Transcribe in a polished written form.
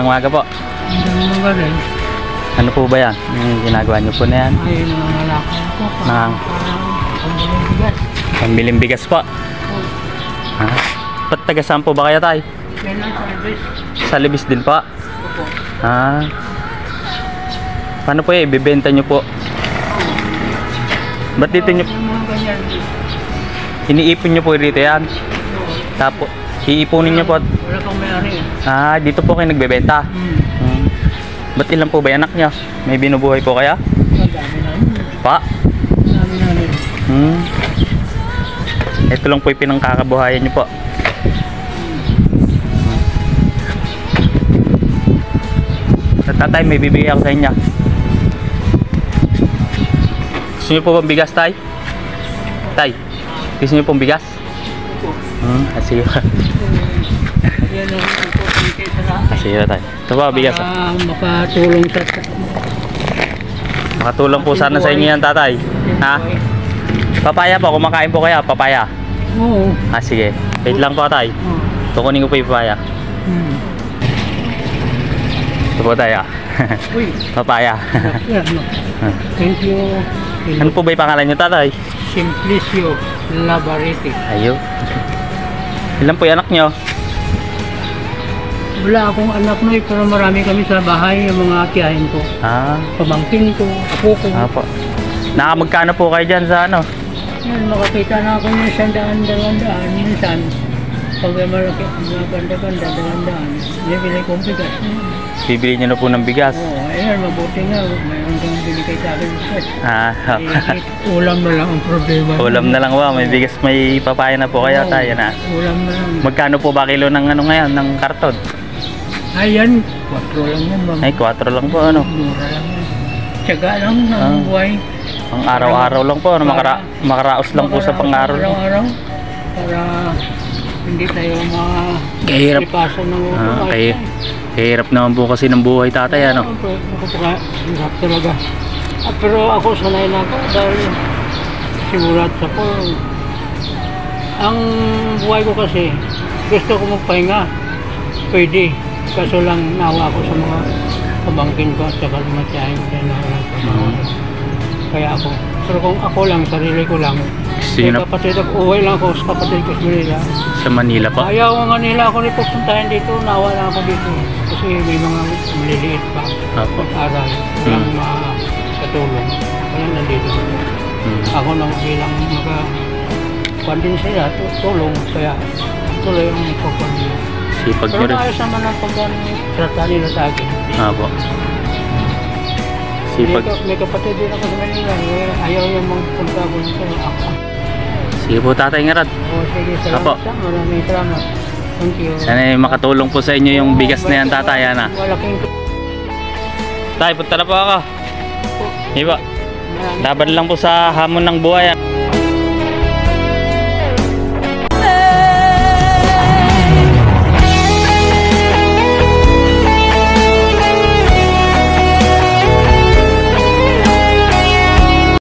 magandang umaga po. Magandang umaga rin. Ano po ba yan? Yung ginagawa niyo po na yan? Ay, nangangalakal ako. Pambiling bigas. Pambiling bigas po. Ba't taga saan po ba kaya tayo? Yan lang sa Libis. Sa Libis din po? Opo. Paano po yan? Ibibenta niyo po? Ba't dito niyo? Yung mga ganyan. Iniipon niyo po dito yan? Tapos, iipunin niyo po? Wala pang may-ari eh. Dito po kayo nagbebenta? Ba't ilan po ba yung anak niya? May binubuhay po kaya? Madami namin. Pa? Madami namin. Ito lang po yung pinangkakabuhayan niyo po. Tatay, may bibigay ako sa inyo. Gusto niyo po bang bigas, tay? Tay, gusto niyo pong bigas? Sige. Yan ang importante sa lahat. Sige, tay. Ito ba, bigas? Para makatulong sa... Makatulong po sana sa inyo yan, tatay. Ha? Papaya po, kumakain po kaya, papaya. Oo. Sige. Wait lang po, tay. Tukunin ko po yung papaya. Ito po, tay. Uy. Papaya. Yan, no. Thank you. Ano po ba yung pangalan niyo, tatay? Simplicio Labarete. Ayo. Ilan po yung anak niyo? Wala akong anak na pero marami kami sa bahay, yung mga tiyahin ko. Pamangkin ko, apo ko. Apo. Nakamagkano po kayo dyan sa ano? Yan, makakita na ako ng 100, 200, minsan. Pag may malaki, mga banda-banda, 200, bibili kong bigas. Bibili niyo na po ng bigas. Oo, ayan, mabuti nga, mayroon kang binigay sa akin bigas. Ulam na lang ang problema. Ulam na lang ba? May bigas, may papaya na po kaya tayo na. Ulam na lang. Magkano po ba kilo ng ano ngayon, ng karton? Ayan, 4 lang yan, ma'am. Ay, 4 lang po, ano? Mura lang yan. Tiyaga lang ang buhay. Ang araw-araw lang po, ano? Makaraos lang po sa pang-araw. Araw-araw. Para hindi tayo makalipasan ng buhay. Hirap naman po kasi ng buhay, tatay, ano? Hirap talaga. Pero ako sanay na ako dahil simulat ako. Ang buhay ko kasi, gusto ko magpahinga. Pwede. Kaso lang nawa ako sa mga pamangkin ko at saka mga tiyahin ko na walang trabaho. Kaya ako. Pero kung ako lang, sarili ko lang. May kapatid ako, uwi lang ako sa kapatid ko sa Manila. Sa Manila pa? Ayaw nga nila ako nito puntahin dito, nawa lang ako dito. Kasi may mga maliliit pa. Pag-aral, walang makatulong. Kaya nandito. Ako nang bilang mag-funding sila, tulong. Kaya tuloy ang pag-funding. Sipag nyo rin. Pero ayos naman ang pag-trata nila sa akin. Apo. Sipag. May kapatid din ako sa Manila. Ayaw yung magpunta ko nito. Sige po, tatay Ngarad. Sige, salamat. Maraming salamat. Thank you. Sana makatulong po sa inyo yung bigas na yan, tatay. Malaking tay, punta na po ako. Iba. Laban lang po sa hamon ng buhay.